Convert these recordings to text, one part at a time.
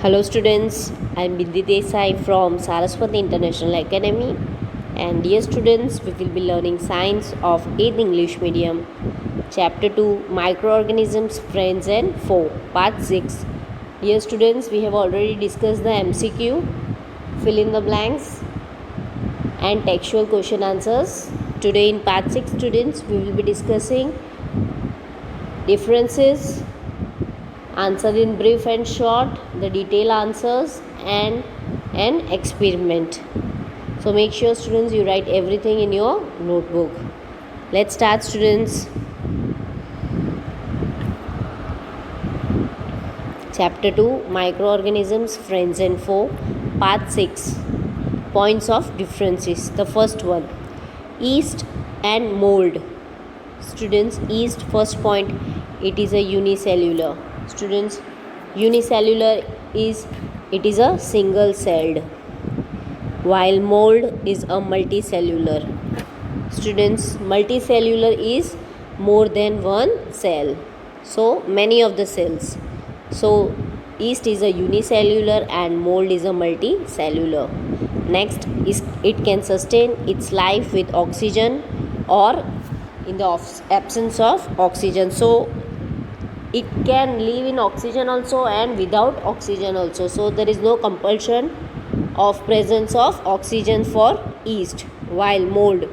Hello students, I am Bindi Desai from Saraswati International Academy, and dear students, we will be learning science of 8th English medium, chapter 2, microorganisms, friends and foe, part 6. Dear students, we have already discussed the MCQ, fill in the blanks and textual question answers. Today in part 6 students, we will be discussing differences, answer in brief and short, the detailed answers and an experiment. So make sure students you write everything in your notebook. Let's start students. Chapter 2, microorganisms, friends and foe, part 6, points of differences. The first one, yeast and mold. Students, yeast, first point, it is a unicellular. Students, unicellular is a single celled, while mold is a multicellular. Students, multicellular is more than one cell, so many of the cells. So yeast is a unicellular and mold is a multicellular. Next is it can sustain its life with oxygen or in the absence of oxygen. So it can live in oxygen also and without oxygen also. So there is no compulsion of presence of oxygen for yeast, while mold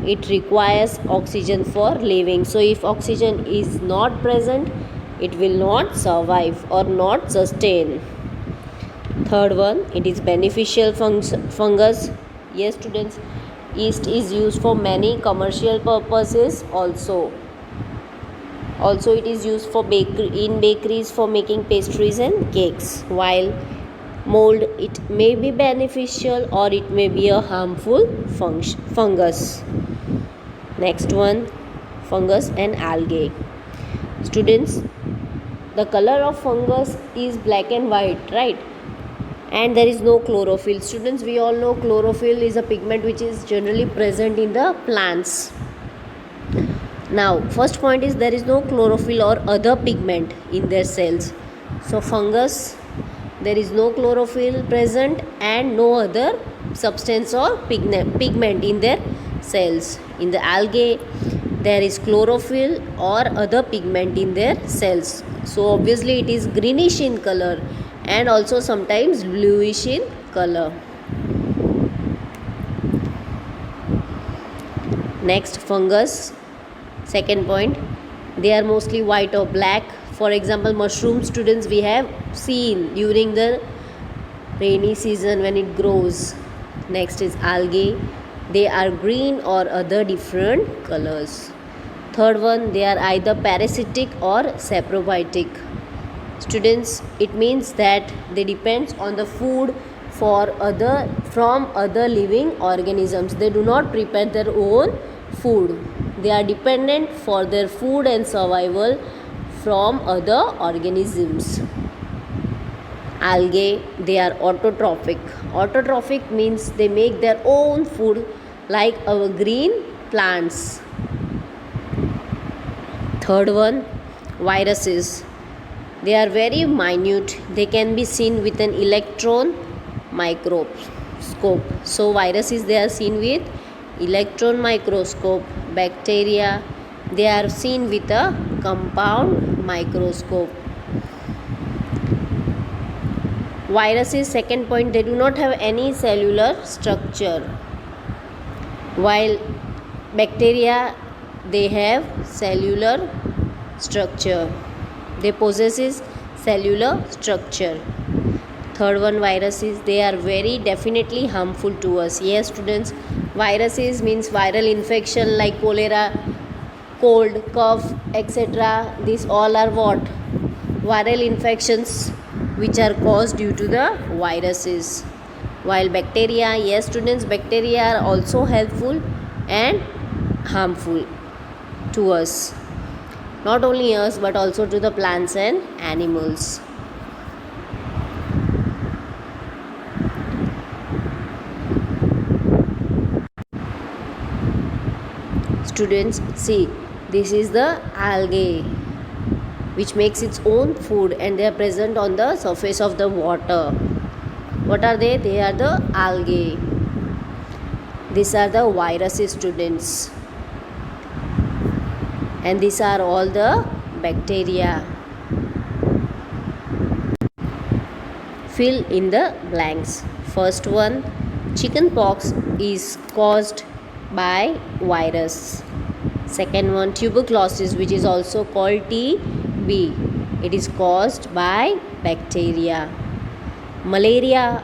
it requires oxygen for living. So if oxygen is not present, it will not survive or not sustain. Third one, it is beneficial fungus. Yes students, yeast is used for many commercial purposes also. Also it is used for in bakeries for making pastries and cakes, while mold it may be beneficial or it may be a harmful fungus. Next one, fungus and algae. Students, the color of fungus is black and white, right? And there is no chlorophyll. Students, we all know chlorophyll is a pigment which is generally present in the plants. Now first point is there is no chlorophyll or other pigment in their cells. So fungus, there is no chlorophyll present and no other substance or pigment in their cells. In the algae, there is chlorophyll or other pigment in their cells. So obviously it is greenish in color and also sometimes bluish in color. Next, fungus. Second point, they are mostly white or black. For example, mushroom, students, we have seen during the rainy season when it grows. Next is algae, they are green or other different colors. Third one, they are either parasitic or saprobiotic. Students, it means that they depend on the food from other living organisms. They do not prepare their own food. They are dependent for their food and survival from other organisms. Algae, they are autotrophic. Autotrophic means they make their own food like our green plants. Third one, viruses. They are very minute. They can be seen with an electron microscope. So viruses, they are seen with electron microscope. Bacteria, they are seen with a compound microscope. Viruses, second point, they do not have any cellular structure, while bacteria, they have cellular structure. They possesses cellular structure. Third one, viruses, they are very definitely harmful to us. Yes students, viruses means viral infection like cholera, cold, cough, etc. These all are what? Viral infections which are caused due to the viruses. While bacteria, yes students, bacteria are also helpful and harmful to us. Not only us but also to the plants and animals. Students, see, this is the algae. which makes its own food, and they are present on the surface of the water. What are they? They are the algae. These are the viruses, students, and these are all the bacteria. Fill in the blanks. First one, chicken pox is caused by virus. Second one, tuberculosis, which is also called TB. It is caused by bacteria. Malaria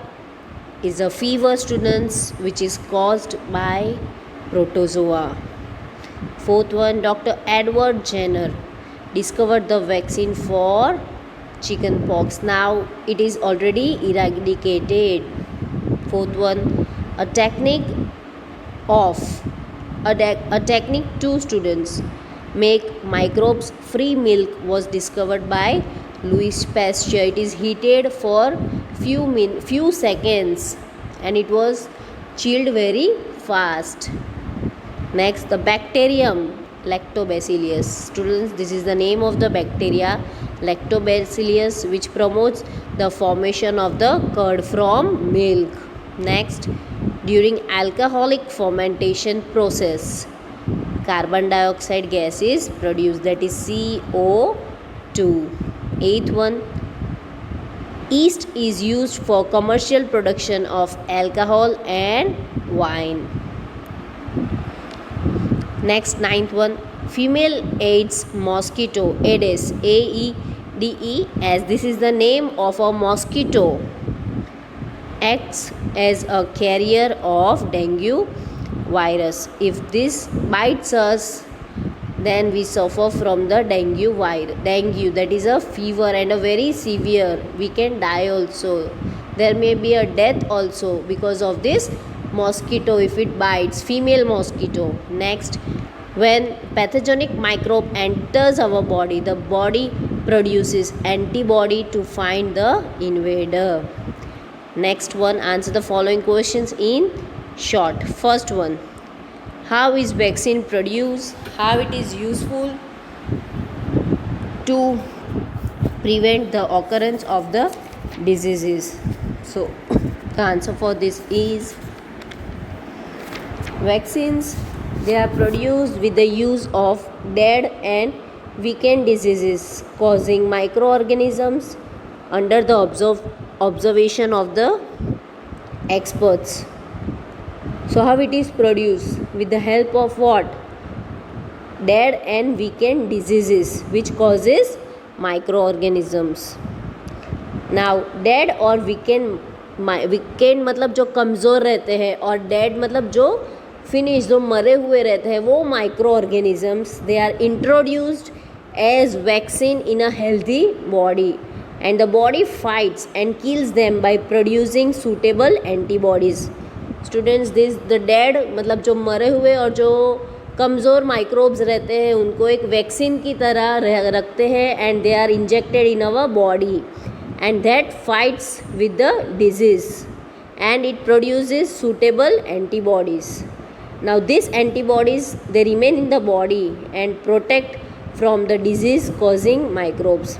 is a fever, students, which is caused by protozoa. Fourth one, Dr. Edward Jenner discovered the vaccine for chicken pox. Now it is already eradicated. Fourth one, a technique to students make microbes free milk was discovered by Louis Pasteur. It is heated for few seconds and it was chilled very fast. Next, the bacterium Lactobacillus. Students, this is the name of the bacteria Lactobacillus, which promotes the formation of the curd from milk. Next, during alcoholic fermentation process, carbon dioxide gas is produced, that is CO2. Eighth one, yeast is used for commercial production of alcohol and wine. Next, ninth one, female Aedes mosquito, Aedes, AEDES, this is the name of a mosquito, acts as a carrier of dengue virus. If this bites us, then we suffer from the dengue virus. Dengue, that is a fever and a very severe. We can die also. There may be a death also because of this mosquito if it bites, female mosquito. Next, when pathogenic microbe enters our body, the body produces antibody to find the invader. Next one, answer the following questions in short. First one, how is vaccine produced? How it is useful to prevent the occurrence of the diseases? So the answer for this is vaccines, they are produced with the use of dead and weakened diseases causing microorganisms under the observation of the experts. So how it is produced? With the help of what? Dead and weakened diseases which causes microorganisms. Now dead or weakened मतलब जो कमज़ोर रहते हैं और dead मतलब जो finish, जो मरे हुए रहते हैं, वो microorganisms, they are introduced as vaccine in a healthy body and the body fights and kills them by producing suitable antibodies. Students, this the dead मतलब जो मरे हुए और जो कमज़ोर माइक्रोब्स रहते हैं उनको एक वैक्सीन की तरह रखते हैं and they are injected in our body and that fights with the disease and it produces suitable antibodies. Now these antibodies, they remain in the body and protect from the disease causing microbes.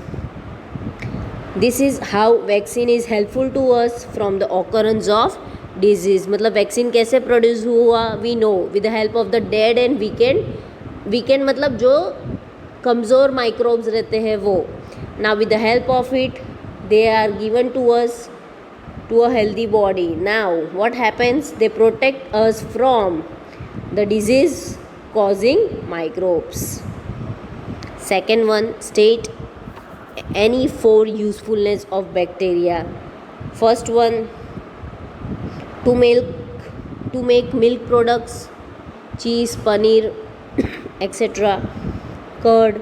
This is how vaccine is helpful to us from the occurrence of disease. मतलब vaccine कैसे produce हुआ? We know with the help of the dead and weakened मतलब जो कमज़ोर microbes रहते हैं वो. Now with the help of it, they are given to us to a healthy body. Now what happens? They protect us from the disease causing microbes. Second one, state any four usefulness of bacteria. First one, to make milk products, cheese, paneer, etc., curd.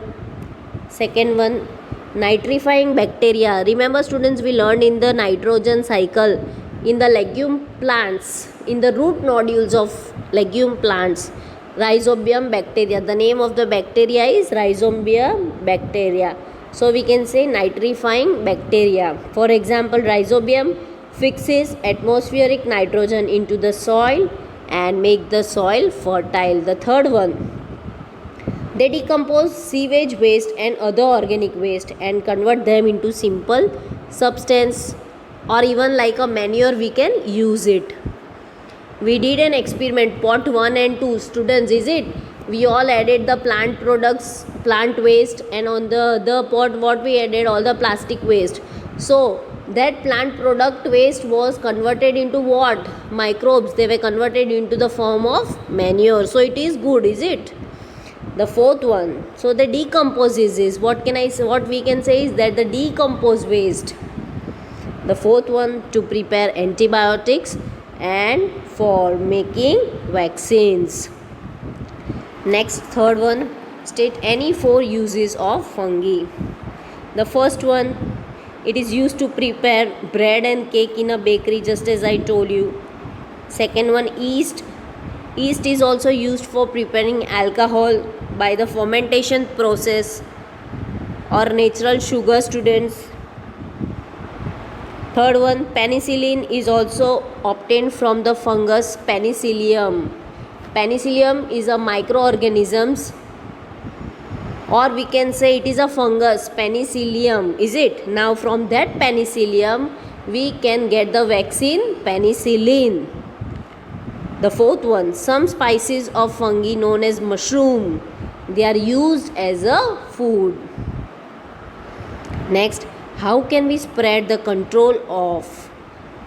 Second one, nitrifying bacteria. Remember students, we learned in the nitrogen cycle in the legume plants, in the root nodules of legume plants, rhizobium bacteria. The name of the bacteria is rhizobium bacteria. So we can say nitrifying bacteria. For example, rhizobium fixes atmospheric nitrogen into the soil and make the soil fertile. The third one, They decompose sewage waste and other organic waste and convert them into simple substance, or even like a manure we can use it. We did an experiment, pot 1 and 2. Students, is it? We all added the plant products, plant waste, and on the pot what we added, all the plastic waste. So that plant product waste was converted into what? Microbes. They were converted into the form of manure. So it is good, is it? The fourth one, so the decomposes is, what can I say, what we can say is that the decomposed waste. The fourth one, to prepare antibiotics and for making vaccines. Next, third one, state any 4 uses of fungi. The first one, it is used to prepare bread and cake in a bakery, just as I told you. Second one, yeast. Yeast is also used for preparing alcohol by the fermentation process or natural sugar, students. Third one, penicillin is also obtained from the fungus Penicillium. Penicillium is a microorganisms, or we can say it is a fungus, Penicillium, is it? Now from that Penicillium we can get the vaccine penicillin. The fourth one, some species of fungi known as mushroom, they are used as a food. Next, how can we spread the control of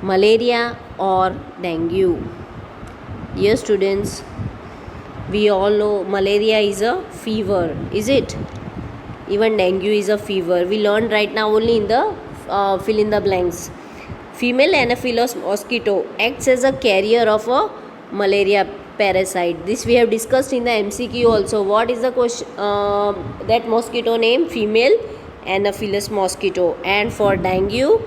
malaria or dengue? Dear students, we all know malaria is a fever, is it? Even dengue is a fever. We learned right now only in the fill in the blanks. Female Anopheles mosquito acts as a carrier of a malaria parasite. This we have discussed in the MCQ also. What is the question? That mosquito name, female Anopheles mosquito, and for dengue,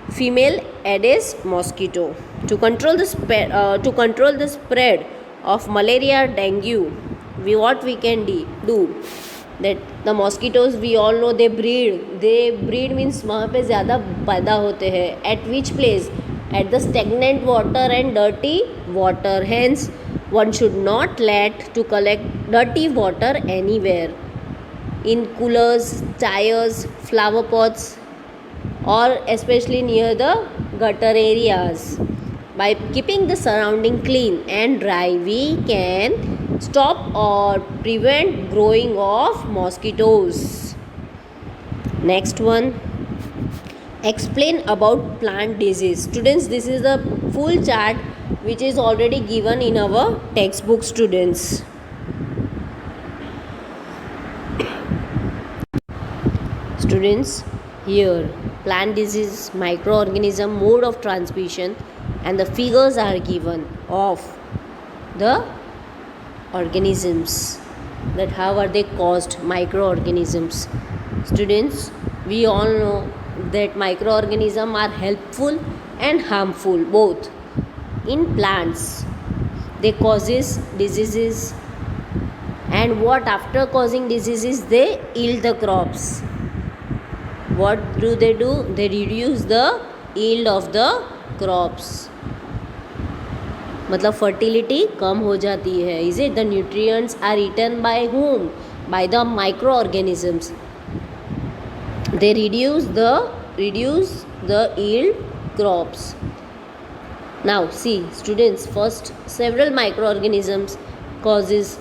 female Aedes mosquito. To control the spread of malaria, dengue, what we can do, that the mosquitoes we all know they breed means वहाँ पे ज़्यादा पैदा होते हैं. At which place? At the stagnant water and dirty water. Hence one should not let to collect dirty water anywhere, in coolers, tires, flower pots, or especially near the gutter areas. By keeping the surrounding clean and dry, we can stop or prevent growing of mosquitoes. Next one, explain about plant disease. Students, this is the full chart which is already given in our textbook, students. Students, here plant disease, microorganism, mode of transmission, and the figures are given of the organisms, that how are they caused, microorganisms. Students, we all know that microorganisms are helpful and harmful both. In plants, they causes diseases, and what after causing diseases, they yield the crops. What do? They reduce the yield of the crops. मतलब fertility कम हो जाती है. Is it? The nutrients are eaten by whom? By the microorganisms. They reduce the yield crops. Now see, students, first several microorganisms causes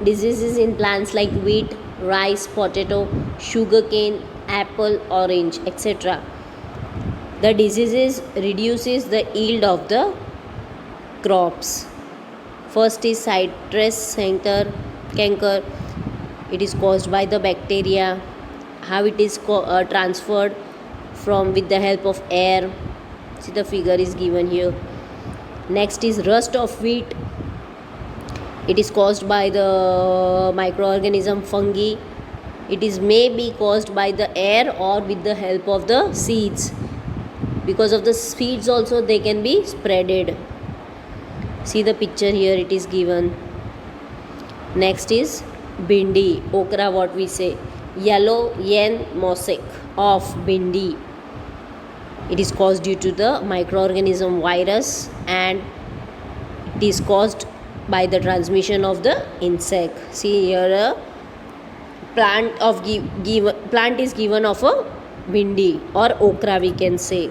diseases in plants like wheat, rice, potato, sugarcane, apple, orange, etc. The diseases reduces the yield of the crops. First is citrus canker. It is caused by the bacteria. How it is transferred from with the help of air. See, the figure is given here. Next is rust of wheat. It is caused by the microorganism fungi. It is may be caused by the air or with the help of the seeds. Because of the seeds also they can be spreaded. See the picture here, it is given. Next is bindi, okra, what we say, yellow yen mosaic of bindi. It is caused due to the microorganism virus, and it is caused by the transmission of the insect. See here plant is given of a Vindi or okra, we can say.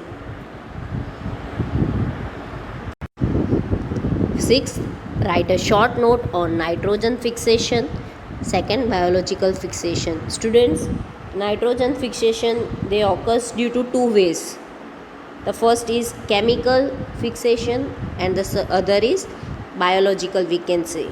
Sixth, write a short note on nitrogen fixation. Second, biological fixation. Students, nitrogen fixation, they occurs due to two ways. The first is chemical fixation and the other is biological, we can say.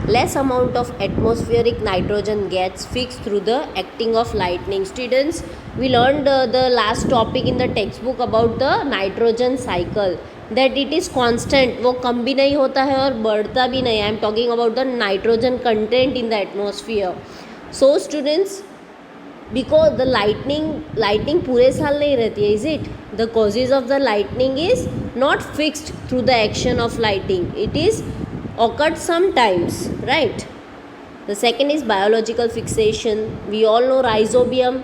Less amount of atmospheric nitrogen gets fixed through the acting of lightning. Students, we learned the last topic in the textbook about the nitrogen cycle, that it is constant, वो कम भी नहीं होता है और बढ़ता भी नहीं. I am talking about the nitrogen content in the atmosphere. So students, because the lightning पूरे साल नहीं रहती है, is it? The causes of the lightning is not fixed through the action of lighting. It is occurred sometimes, right? The second is biological fixation. We all know rhizobium.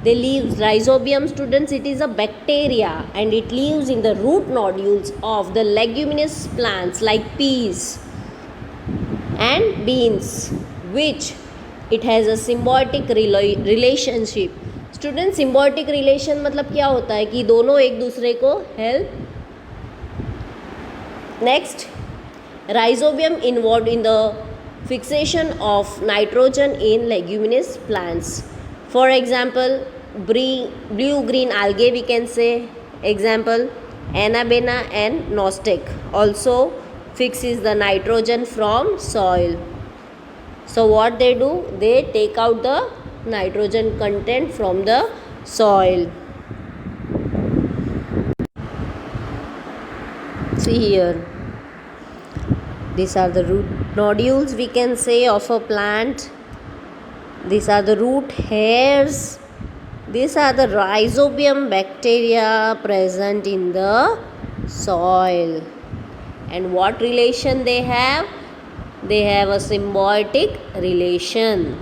Rhizobium, students, it is a bacteria and it lives in the root nodules of the leguminous plants like peas and beans, which it has a symbiotic relationship. Students, symbiotic relation मतलब क्या होता है कि दोनों एक दूसरे को help. Next, rhizobium involved in the fixation of nitrogen in leguminous plants. For example, blue-green algae, we can say. Example, Anabaena and Nostoc also fixes the nitrogen from soil. So what they do? They take out the nitrogen content from the soil. See here. These are the root nodules, we can say, of a plant. These are the root hairs. These are the rhizobium bacteria present in the soil. And what relation they have? They have a symbiotic relation.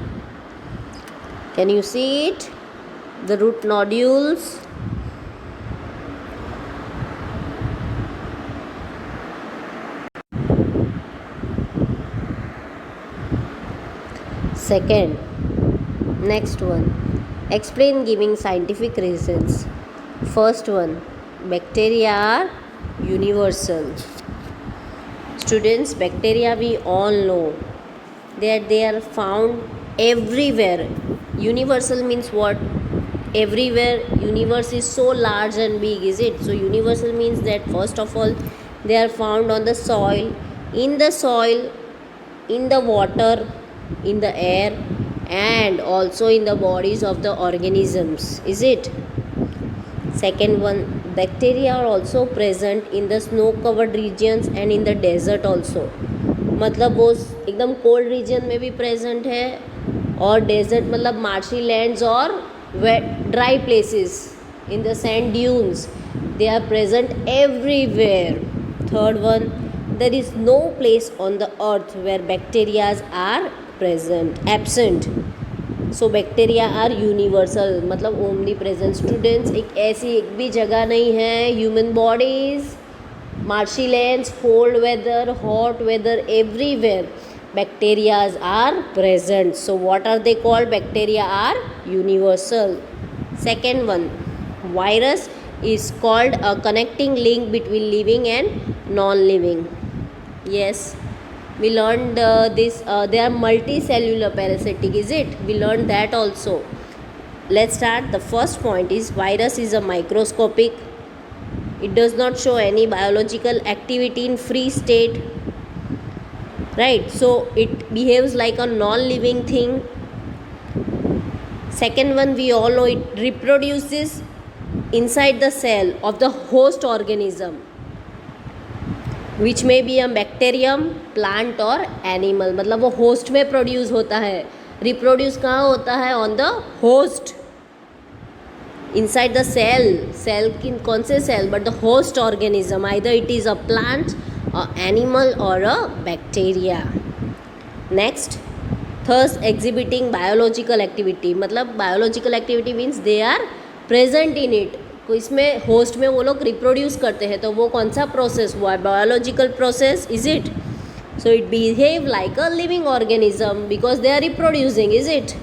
Can you see it? The root nodules. Second, next one, explain giving scientific reasons. First one, bacteria are universal. Students, bacteria we all know that they are found everywhere. Universal means what? Everywhere. Universe is so large and big, is it? So universal means that first of all they are found on the soil, in the water, in the air, and also in the bodies of the organisms, is it? Second one, bacteria are also present in the snow covered regions and in the desert also. मतलब वो एकदम cold region में भी present है और desert मतलब marshy lands और dry places in the sand dunes, they are present everywhere. Third one, there is no place on the earth where bacteria are absent. So bacteria are universal, मतलब omni present. Students, एक भी जगह नहीं है. Human bodies, marshy lands, cold weather, hot weather, everywhere bacteria are present. So what are they called? Bacteria are universal. Second one, virus is called a connecting link between living and non-living. Yes, we learned this. They are multicellular parasitic, is it? We learned that also. Let's start. The first point is virus is a microscopic. It does not show any biological activity in free state, right? So it behaves like a non-living thing. Second one, we all know it reproduces inside the cell of the host organism, which may be a bacterium, plant or animal. मतलब वो host में produce होता है. Reproduce कहाँ होता है? On the host, inside the cell की कौन से cell? But the host organism, either it is a plant, a animal or a bacteria. Next, thus exhibiting biological activity. मतलब biological activity means they are present in it. तो इसमें host में वो लोग reproduce करते हैं, तो वो कौन सा प्रोसेस हुआ है? Biological process, is it? So it behave like a living organism because they are reproducing, is it?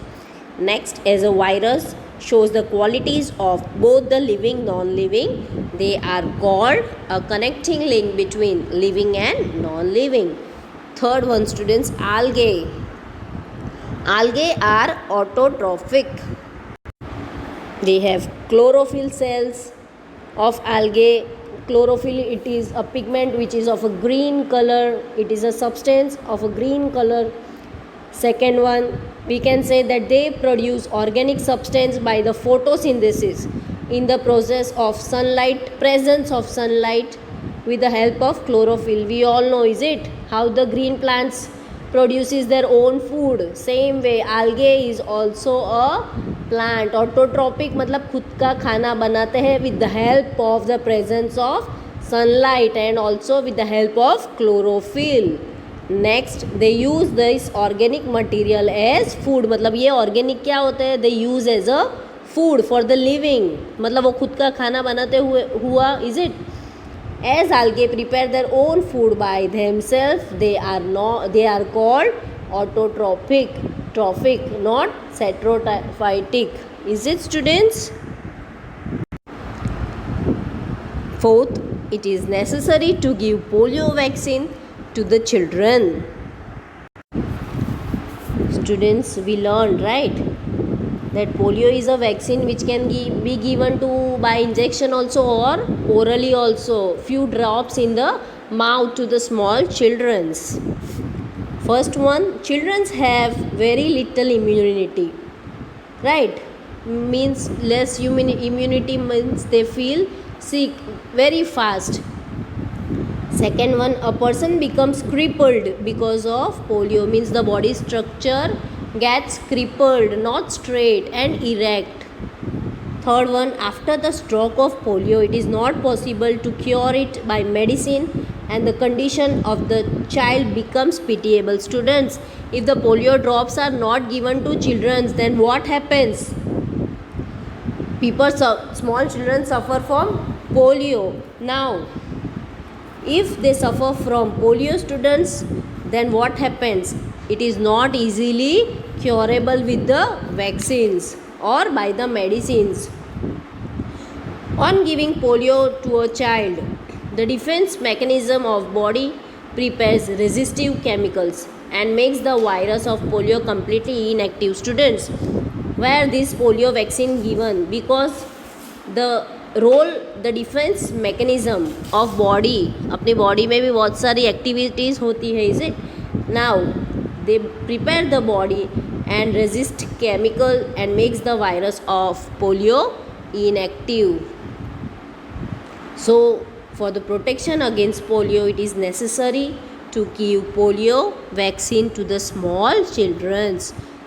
Next, as a virus shows the qualities of both the living non-living, they are called a connecting link between living and non-living. Third one, students, algae. Algae are autotrophic. They have chlorophyll cells of algae. Chlorophyll, it is a pigment which is of a green color. It is a substance of a green color. Second one, we can say that they produce organic substance by the photosynthesis in the process of sunlight, presence of sunlight with the help of chlorophyll. We all know, is it, how the green plants produces their own food. Same way algae is also a plant. Autotrophic मतलब खुद का खाना बनाते हैं with the help of the presence of sunlight and also with the help of chlorophyll. Next, they use this organic material as food. मतलब ये organic क्या होते हैं? They use as a food for the living. मतलब वो खुद का खाना बनाते हुआ, is it? As algae prepare their own food by themselves, they are called autotrophic, trophic, not heterophytic. Is it, students? Fourth, it is necessary to give polio vaccine to the children. Students, we learned, right, that polio is a vaccine which can be given to by injection also or orally also, few drops in the mouth to the small childrens. First one, children have very little immunity, right? Means less immunity means they feel sick very fast. Second one, a person becomes crippled because of polio, means the body structure gets crippled, not straight and erect. Third one, after the stroke of polio, it is not possible to cure it by medicine and the condition of the child becomes pitiable. Students, if the polio drops are not given to children, then what happens? Small children suffer from polio. Now, if they suffer from polio, students, then what happens? It is not easily curable with the vaccines or by the medicines. On giving polio to a child, the defense mechanism of body prepares resistive chemicals and makes the virus of polio completely inactive. Students, where this polio vaccine given? Because the defence mechanism of body, अपनी body में भी बहुत सारी activities होती है, is it? Now they prepare the body and resist chemical and makes the virus of polio inactive. So for the protection against polio, it is necessary to give polio vaccine to the small children.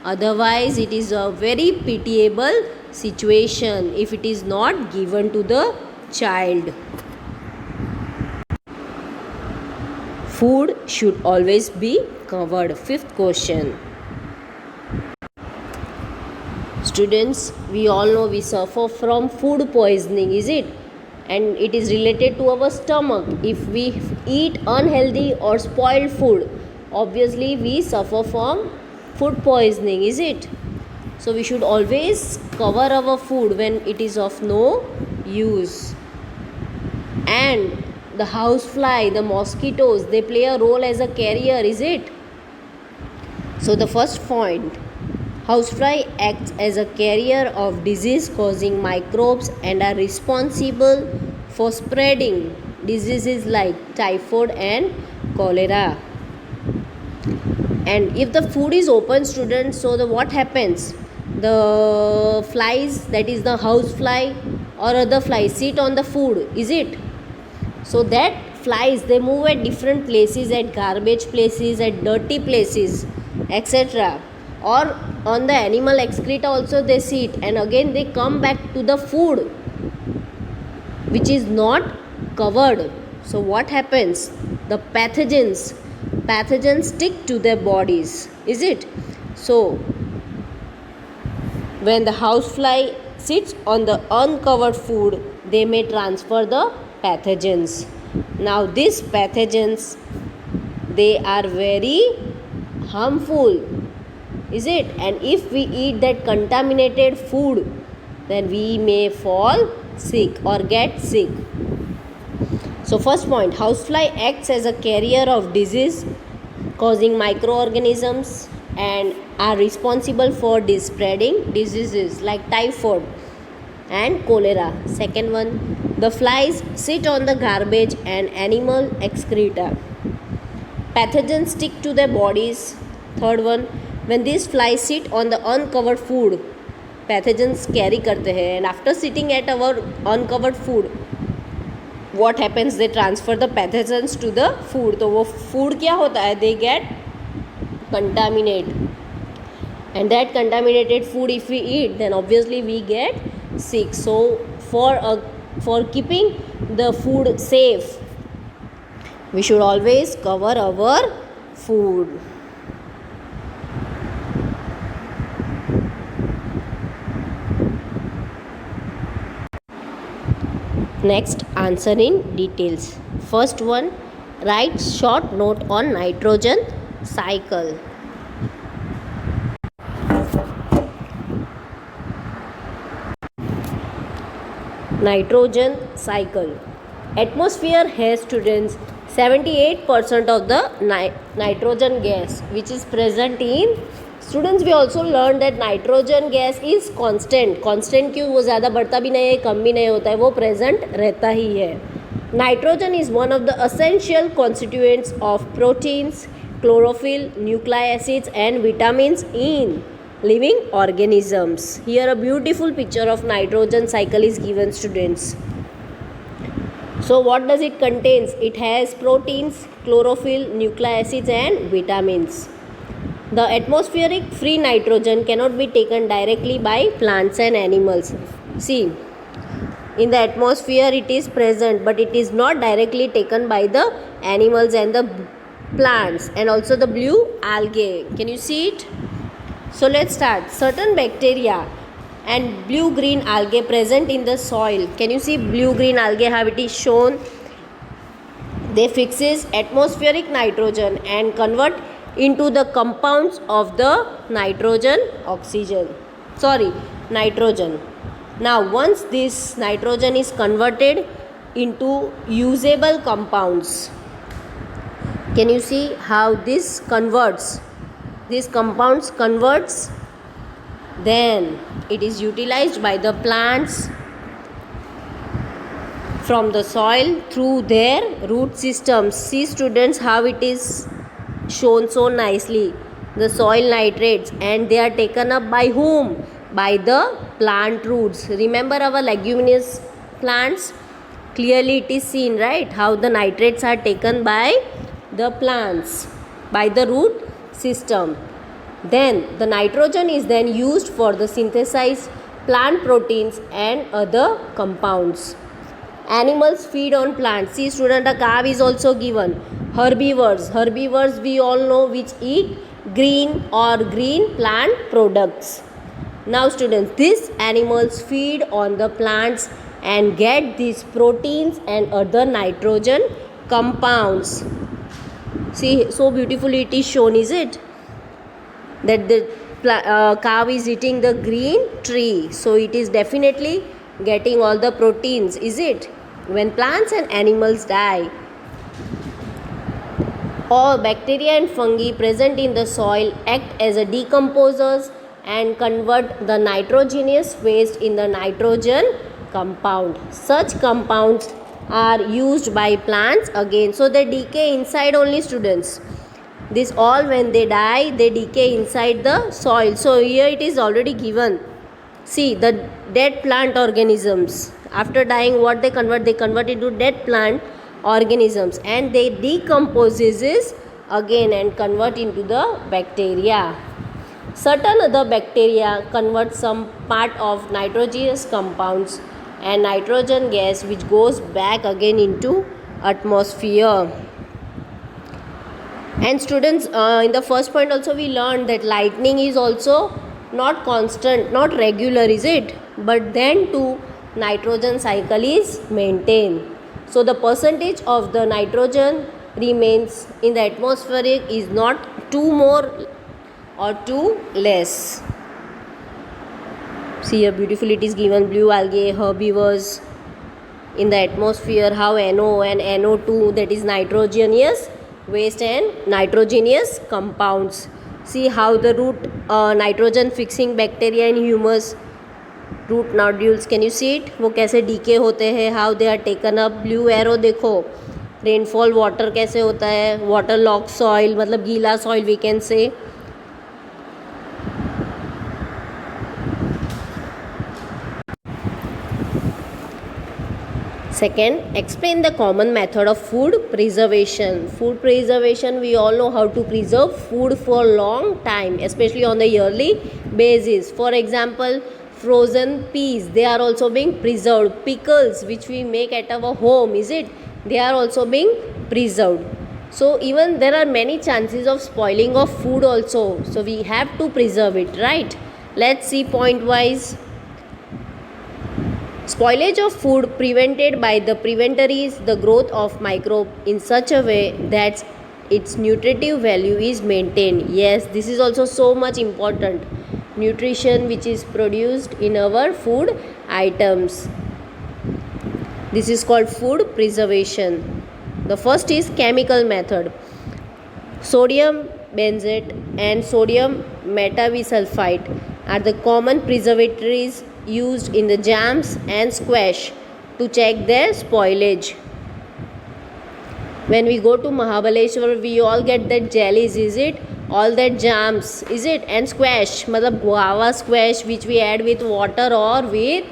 Otherwise it is a very pitiable situation if it is not given to the child. Food should always be covered. Fifth question. Students, we all know we suffer from food poisoning, is it? And it is related to our stomach. If we eat unhealthy or spoiled food, obviously we suffer from food poisoning, is it? So we should always cover our food when it is of no use. And the housefly, the mosquitoes, they play a role as a carrier, is it? So the first point, housefly acts as a carrier of disease causing microbes and are responsible for spreading diseases like typhoid and cholera. And if the food is open, students, so what happens? The flies, that is the housefly or other flies, sit on the food, is it? So that flies, they move at different places, at garbage places, at dirty places, etc. Or on the animal excreta also they sit, and again they come back to the food which is not covered. So what happens? The pathogens stick to their bodies, is it? So when the housefly sits on the uncovered food, they may transfer the pathogens. Now these pathogens they are very harmful, is it? And if we eat that contaminated food, then we may fall sick or get sick. So first point, housefly acts as a carrier of disease causing microorganisms and are responsible for spreading diseases like typhoid and cholera. Second one, the flies sit on the garbage and animal excreta. Pathogens stick to their bodies. Third one, when these flies sit on the uncovered food, pathogens carry करते हैं, and after sitting at our uncovered food, what happens, they transfer the pathogens to the food. तो वो food क्या होता है, they get contaminated, and that contaminated food if we eat, then obviously we get sick. So for keeping the food safe, we should always cover our food. Next, answer in details. First one, write short note on nitrogen cycle. Nitrogen cycle. Atmosphere has, students, 78% of the nitrogen gas which is present in. Students we also learn that nitrogen gas is constant. Constant क्यों, वो ज़्यादा बढ़ता भी नहीं है, कम भी नहीं होता है, वो प्रेजेंट रहता ही है. Nitrogen is one of the essential constituents of proteins, chlorophyll, nucleic acids and vitamins in living organisms. Here a beautiful picture of nitrogen cycle is given, students. So what does it contains? It has proteins, chlorophyll, nucleic acids and vitamins. The atmospheric free nitrogen cannot be taken directly by plants and animals. See, in the atmosphere it is present, but it is not directly taken by the animals and the plants, and also the blue algae. Can you see it? So let's start. Certain bacteria and blue-green algae present in the soil. Can you see blue-green algae, how it is shown? They fixes atmospheric nitrogen and convert into the compounds of the nitrogen. Now once this nitrogen is converted into usable compounds, can you see how this converts? These compounds converts, then it is utilized by the plants from the soil through their root systems. See students how it is shown so nicely, the soil nitrates, and they are taken up by whom? By the plant roots. Remember our leguminous plants, clearly it is seen, right, how the nitrates are taken by the plants by the root system. Then the nitrogen is then used for the synthesized plant proteins and other compounds. Animals feed on plants. See student, a cow is also given. Herbivores we all know, which eat green plant products. Now students, these animals feed on the plants and get these proteins and other nitrogen compounds. See, so beautifully it is shown, is it? That the cow is eating the green tree, so it is definitely getting all the proteins, is it? When plants and animals die, all bacteria and fungi present in the soil act as a decomposers and convert the nitrogenous waste in the nitrogen compound. Such compounds are used by plants again, so they decay inside only, students. This all, when they die, they decay inside the soil. So here it is already given. See, the dead plant organisms, after dying, what they convert? They convert into dead plant organisms, and they decomposes again and convert into the bacteria. Certain other bacteria convert some part of nitrogenous compounds and nitrogen gas, which goes back again into atmosphere. And students, in the first point also we learned that lightning is also not constant, not regular, is it? But then too, nitrogen cycle is maintained. So the percentage of the nitrogen remains in the atmosphere is not too more or too less. See here beautifully it is given: blue algae, herbivores in the atmosphere, how NO and NO2, that is nitrogenous waste and nitrogenous compounds. See how the root nitrogen fixing bacteria and humus root nodules, can you see it, वो कैसे decay होते हैं, how they are taken up. Blue arrow देखो, rainfall water कैसे होता है, water lock soil मतलब गीला soil we can say. Second, explain the common method of food preservation. Food preservation, we all know how to preserve food for long time, especially on the yearly basis. For example, frozen peas, they are also being preserved. Pickles which we make at our home, is it, they are also being preserved. So even there are many chances of spoiling of food also, so we have to preserve it, right? Let's see point wise. Spoilage of food prevented by the preventer is the growth of microbe in such a way that its nutritive value is maintained. Yes, this is also so much important. Nutrition which is produced in our food items. This is called food preservation. The first is chemical method. Sodium benzoate and sodium metabisulfite are the common preservatives used in the jams and squash to check their spoilage. When we go to Mahabaleshwar, we all get that jellies, is it, all that jams, is it, and squash matlab guava squash which we add with water or with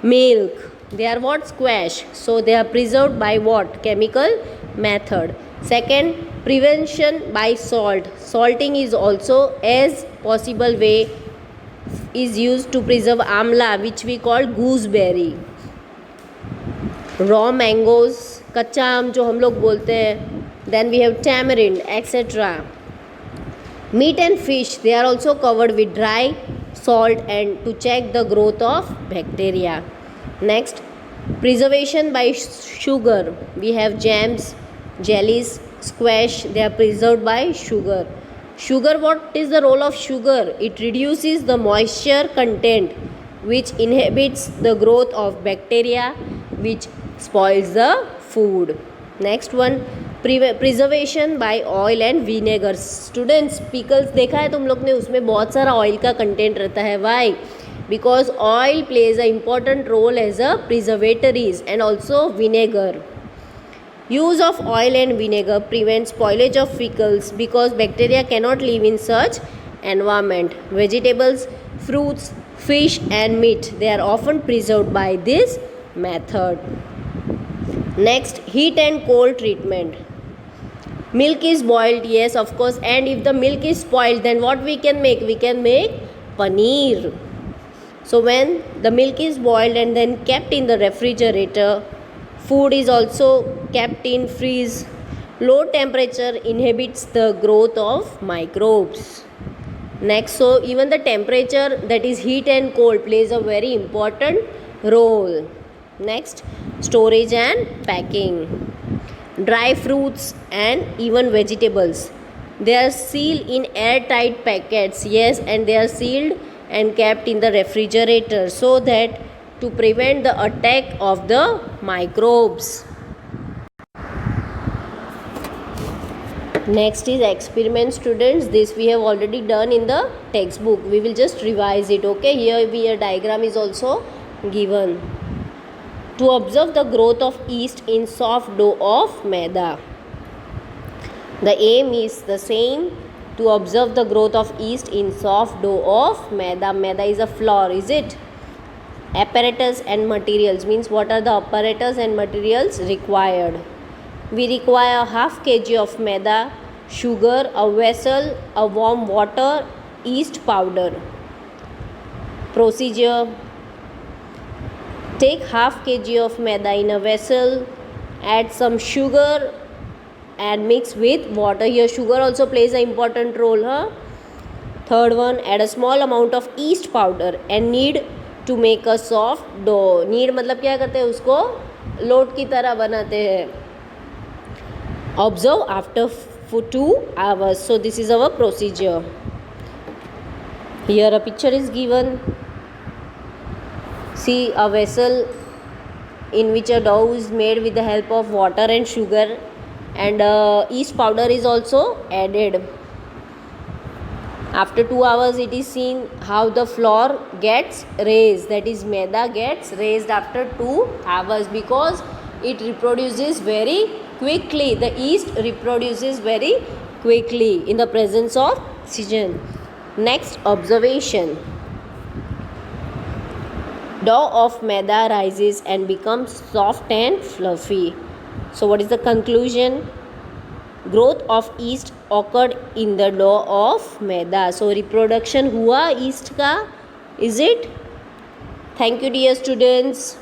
milk, they are what, squash. So they are preserved by what, chemical method. Second, prevention by salt. Salting is also as possible way is used to preserve amla which we call gooseberry. Raw mangoes, कच्चा आम जो हम लोग बोलते हैं. Then we have tamarind, etc. Meat and fish, they are also covered with dry salt and to check the growth of bacteria. Next, preservation by sugar. We have jams, jellies, squash, they are preserved by sugar. Sugar, what is the role of sugar? It reduces the moisture content which inhibits the growth of bacteria which spoils the food. Next one, preservation by oil and vinegar. Students, pickles देखा है तुम लोग ने, उसमें बहुत सारा oil का content रहता है. Why? Because oil plays an important role as a preservatives and also vinegar. Use of oil and vinegar prevents spoilage of pickles because bacteria cannot live in such environment. Vegetables, fruits, fish and meat, they are often preserved by this method. Next, heat and cold treatment. Milk is boiled, yes of course, and if the milk is spoiled, then what we can make? We can make paneer. So when the milk is boiled and then kept in the refrigerator, food is also kept in freeze. Low temperature inhibits the growth of microbes. Next, so even the temperature, that is heat and cold, plays a very important role. Next, storage and packing. Dry fruits and even vegetables, they are sealed in airtight packets, yes, and they are sealed and kept in the refrigerator so that to prevent the attack of the microbes. Next is experiment, students. This we have already done in the textbook. We will just revise it, okay? Here a diagram is also given. To observe the growth of yeast in soft dough of maida. The aim is the same, to observe the growth of yeast in soft dough of maida. Maida is a flour, is it? Apparatus and materials means what are the apparatus and materials required. We require half kg of maida, sugar, a vessel, a warm water, yeast powder. Procedure: take half kg of maida in a vessel, add some sugar and mix with water. Here sugar also plays an important role. Third one, add a small amount of yeast powder and knead to make a soft dough. Knead मतलब क्या करते हैं, उसको लोट की तरह बनाते हैं. Observe after 2 hours. So this is our procedure. Here a picture is given. See a vessel in which a dough is made with the help of water and sugar, and yeast powder is also added. After 2 hours it is seen how the flour gets raised, that is maida gets raised after 2 hours, because it reproduces very quickly. The yeast reproduces very quickly in the presence of oxygen. Next observation. Dough of maida rises and becomes soft and fluffy. So what is the conclusion? Growth of yeast occurred in the dough of maida. So reproduction हुआ yeast का, is it? Thank you dear students.